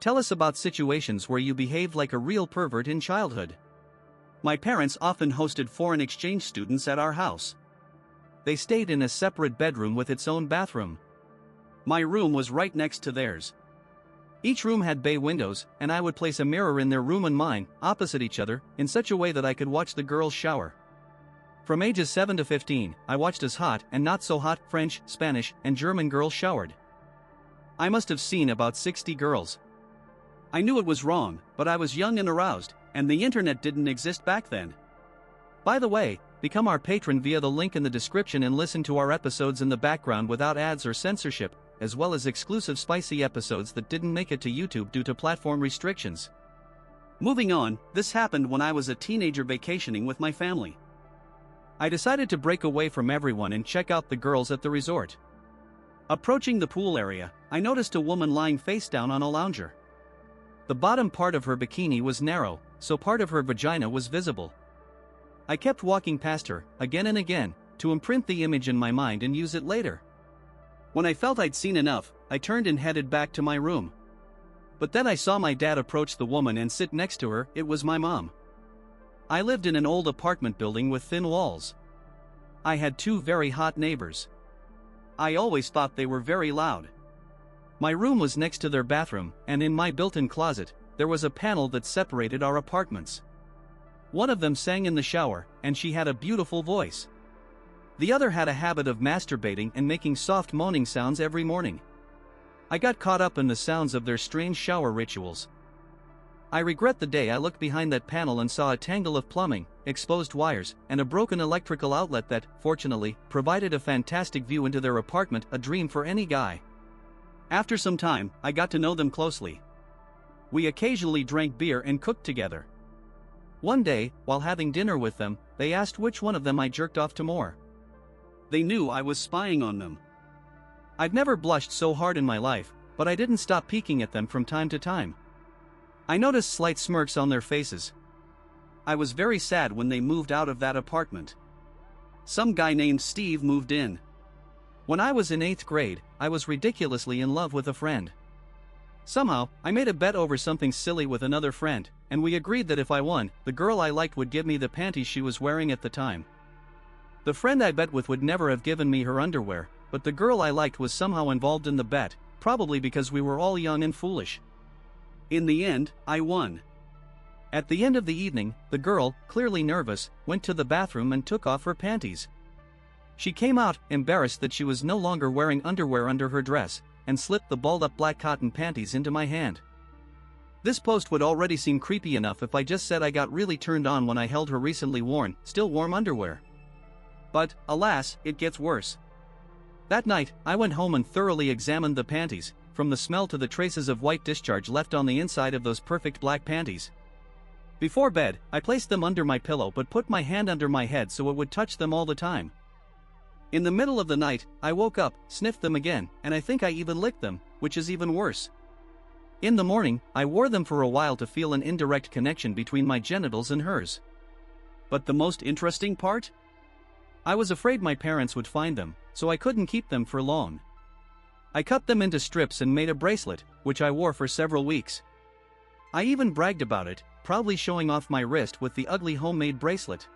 Tell us about situations where you behaved like a real pervert in childhood. My parents often hosted foreign exchange students at our house. They stayed in a separate bedroom with its own bathroom. My room was right next to theirs. Each room had bay windows, and I would place a mirror in their room and mine, opposite each other, in such a way that I could watch the girls shower. From ages 7 to 15, I watched as hot and not so hot French, Spanish, and German girls showered. I must have seen about 60 girls. I knew it was wrong, but I was young and aroused, and the internet didn't exist back then. By the way, become our patron via the link in the description and listen to our episodes in the background without ads or censorship, as well as exclusive spicy episodes that didn't make it to YouTube due to platform restrictions. Moving on, this happened when I was a teenager vacationing with my family. I decided to break away from everyone and check out the girls at the resort. Approaching the pool area, I noticed a woman lying face down on a lounger. The bottom part of her bikini was narrow, so part of her vagina was visible. I kept walking past her, again and again, to imprint the image in my mind and use it later. When I felt I'd seen enough, I turned and headed back to my room. But then I saw my dad approach the woman and sit next to her. It was my mom. I lived in an old apartment building with thin walls. I had two very hot neighbors. I always thought they were very loud. My room was next to their bathroom, and in my built-in closet, there was a panel that separated our apartments. One of them sang in the shower, and she had a beautiful voice. The other had a habit of masturbating and making soft moaning sounds every morning. I got caught up in the sounds of their strange shower rituals. I regret the day I looked behind that panel and saw a tangle of plumbing, exposed wires, and a broken electrical outlet that, fortunately, provided a fantastic view into their apartment, a dream for any guy. After some time, I got to know them closely. We occasionally drank beer and cooked together. One day, while having dinner with them, they asked which one of them I jerked off to more. They knew I was spying on them. I've never blushed so hard in my life, but I didn't stop peeking at them from time to time. I noticed slight smirks on their faces. I was very sad when they moved out of that apartment. Some guy named Steve moved in. When I was in 8th grade, I was ridiculously in love with a friend. Somehow, I made a bet over something silly with another friend, and we agreed that if I won, the girl I liked would give me the panties she was wearing at the time. The friend I bet with would never have given me her underwear, but the girl I liked was somehow involved in the bet, probably because we were all young and foolish. In the end, I won. At the end of the evening, the girl, clearly nervous, went to the bathroom and took off her panties. She came out, embarrassed that she was no longer wearing underwear under her dress, and slipped the balled-up black cotton panties into my hand. This post would already seem creepy enough if I just said I got really turned on when I held her recently worn, still warm underwear. But, alas, it gets worse. That night, I went home and thoroughly examined the panties, from the smell to the traces of white discharge left on the inside of those perfect black panties. Before bed, I placed them under my pillow but put my hand under my head so it would touch them all the time. In the middle of the night, I woke up, sniffed them again, and I think I even licked them, which is even worse. In the morning, I wore them for a while to feel an indirect connection between my genitals and hers. But the most interesting part? I was afraid my parents would find them, so I couldn't keep them for long. I cut them into strips and made a bracelet, which I wore for several weeks. I even bragged about it, proudly showing off my wrist with the ugly homemade bracelet.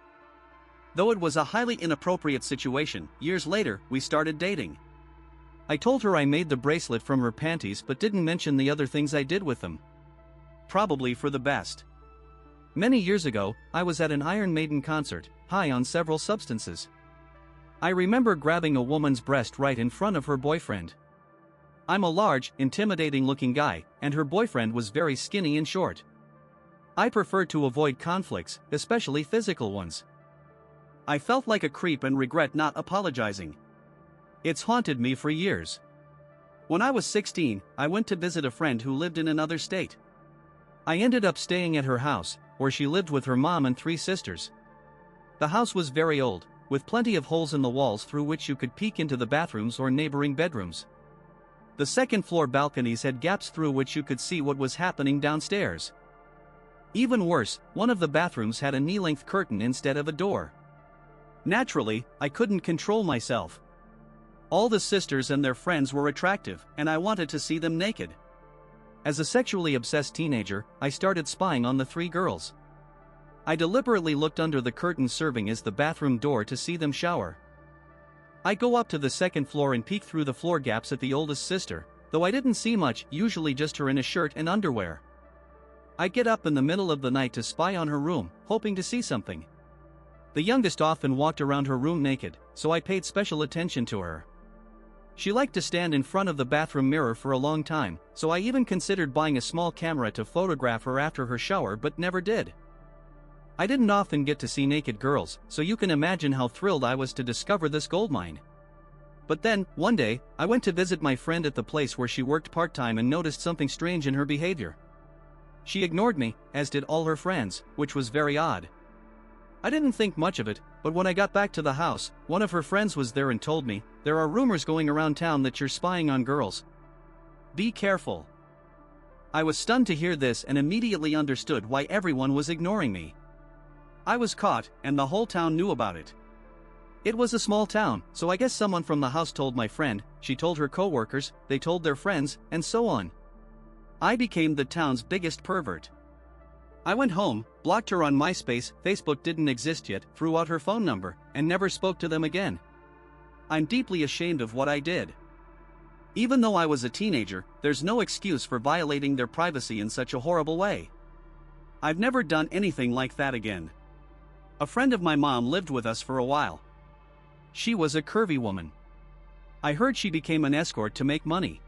Though it was a highly inappropriate situation, years later, we started dating. I told her I made the bracelet from her panties but didn't mention the other things I did with them. Probably for the best. Many years ago, I was at an Iron Maiden concert, high on several substances. I remember grabbing a woman's breast right in front of her boyfriend. I'm a large, intimidating-looking guy, and her boyfriend was very skinny and short. I preferred to avoid conflicts, especially physical ones. I felt like a creep and regret not apologizing. It's haunted me for years. When I was 16, I went to visit a friend who lived in another state. I ended up staying at her house, where she lived with her mom and 3 sisters. The house was very old, with plenty of holes in the walls through which you could peek into the bathrooms or neighboring bedrooms. The second-floor balconies had gaps through which you could see what was happening downstairs. Even worse, one of the bathrooms had a knee-length curtain instead of a door. Naturally, I couldn't control myself. All the sisters and their friends were attractive, and I wanted to see them naked. As a sexually obsessed teenager, I started spying on the three girls. I deliberately looked under the curtains serving as the bathroom door to see them shower. I go up to the second floor and peek through the floor gaps at the oldest sister, though I didn't see much, usually just her in a shirt and underwear. I get up in the middle of the night to spy on her room, hoping to see something. The youngest often walked around her room naked, so I paid special attention to her. She liked to stand in front of the bathroom mirror for a long time, so I even considered buying a small camera to photograph her after her shower but never did. I didn't often get to see naked girls, so you can imagine how thrilled I was to discover this goldmine. But then, one day, I went to visit my friend at the place where she worked part-time and noticed something strange in her behavior. She ignored me, as did all her friends, which was very odd. I didn't think much of it, but when I got back to the house, one of her friends was there and told me, "There are rumors going around town that you're spying on girls. Be careful." I was stunned to hear this and immediately understood why everyone was ignoring me. I was caught, and the whole town knew about it. It was a small town, so I guess someone from the house told my friend, she told her co-workers, they told their friends, and so on. I became the town's biggest pervert. I went home, blocked her on MySpace, Facebook didn't exist yet, threw out her phone number, and never spoke to them again. I'm deeply ashamed of what I did. Even though I was a teenager, there's no excuse for violating their privacy in such a horrible way. I've never done anything like that again. A friend of my mom lived with us for a while. She was a curvy woman. I heard she became an escort to make money.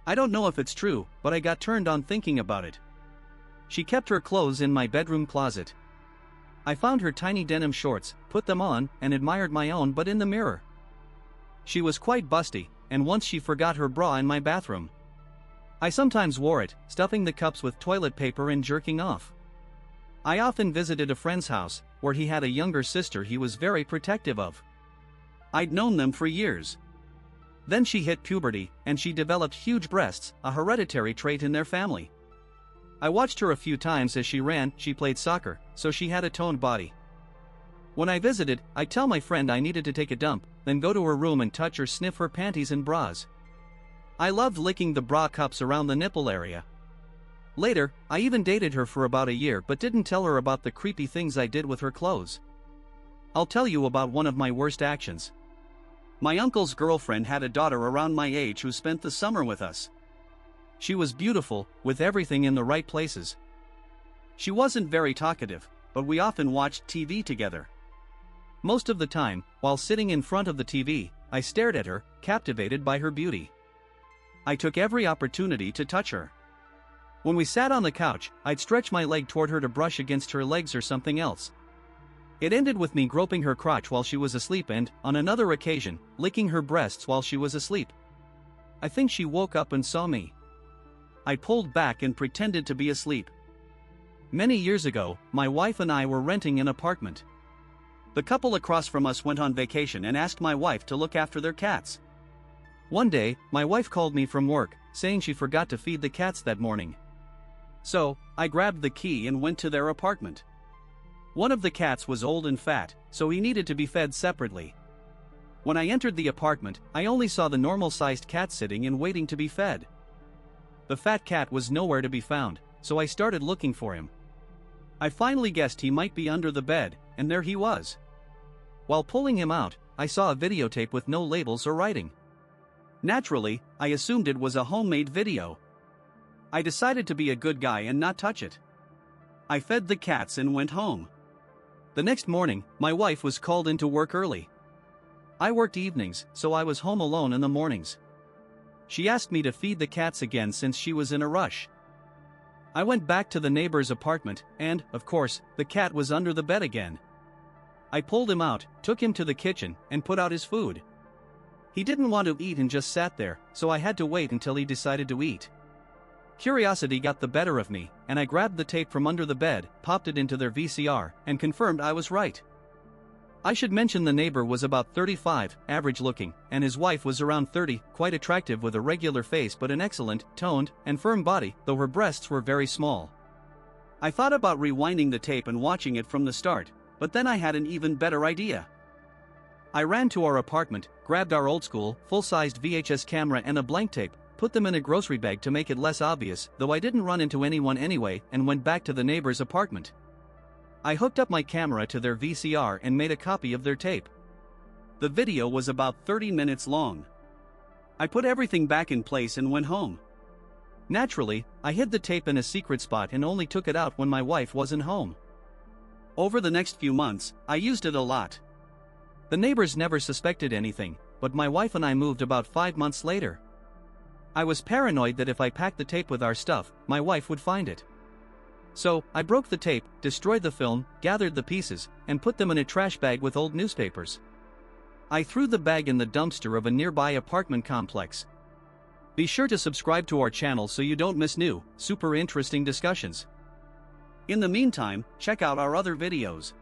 I don't know if it's true, but I got turned on thinking about it. She kept her clothes in my bedroom closet. I found her tiny denim shorts, put them on, and admired my own but in the mirror. She was quite busty, and once she forgot her bra in my bathroom. I sometimes wore it, stuffing the cups with toilet paper and jerking off. I often visited a friend's house, where he had a younger sister he was very protective of. I'd known them for years. Then she hit puberty, and she developed huge breasts, a hereditary trait in their family. I watched her a few times as she ran, she played soccer, so she had a toned body. When I visited, I'd tell my friend I needed to take a dump, then go to her room and touch or sniff her panties and bras. I loved licking the bra cups around the nipple area. Later, I even dated her for about a year but didn't tell her about the creepy things I did with her clothes. I'll tell you about one of my worst actions. My uncle's girlfriend had a daughter around my age who spent the summer with us. She was beautiful, with everything in the right places. She wasn't very talkative, but we often watched TV together. Most of the time, while sitting in front of the TV, I stared at her, captivated by her beauty. I took every opportunity to touch her. When we sat on the couch, I'd stretch my leg toward her to brush against her legs or something else. It ended with me groping her crotch while she was asleep and, on another occasion, licking her breasts while she was asleep. I think she woke up and saw me. I pulled back and pretended to be asleep. Many years ago, my wife and I were renting an apartment. The couple across from us went on vacation and asked my wife to look after their cats. One day, my wife called me from work, saying she forgot to feed the cats that morning. So, I grabbed the key and went to their apartment. One of the cats was old and fat, so he needed to be fed separately. When I entered the apartment, I only saw the normal-sized cat sitting and waiting to be fed. The fat cat was nowhere to be found, so I started looking for him. I finally guessed he might be under the bed, and there he was. While pulling him out, I saw a videotape with no labels or writing. Naturally, I assumed it was a homemade video. I decided to be a good guy and not touch it. I fed the cats and went home. The next morning, my wife was called into work early. I worked evenings, so I was home alone in the mornings. She asked me to feed the cats again since she was in a rush. I went back to the neighbor's apartment, and, of course, the cat was under the bed again. I pulled him out, took him to the kitchen, and put out his food. He didn't want to eat and just sat there, so I had to wait until he decided to eat. Curiosity got the better of me, and I grabbed the tape from under the bed, popped it into their VCR, and confirmed I was right. I should mention the neighbor was about 35, average looking, and his wife was around 30, quite attractive with a regular face but an excellent, toned, and firm body, though her breasts were very small. I thought about rewinding the tape and watching it from the start, but then I had an even better idea. I ran to our apartment, grabbed our old-school, full-sized VHS camera and a blank tape, put them in a grocery bag to make it less obvious, though I didn't run into anyone anyway, and went back to the neighbor's apartment. I hooked up my camera to their VCR and made a copy of their tape. The video was about 30 minutes long. I put everything back in place and went home. Naturally, I hid the tape in a secret spot and only took it out when my wife wasn't home. Over the next few months, I used it a lot. The neighbors never suspected anything, but my wife and I moved about 5 months later. I was paranoid that if I packed the tape with our stuff, my wife would find it. So, I broke the tape, destroyed the film, gathered the pieces, and put them in a trash bag with old newspapers. I threw the bag in the dumpster of a nearby apartment complex. Be sure to subscribe to our channel so you don't miss new, super interesting discussions. In the meantime, check out our other videos.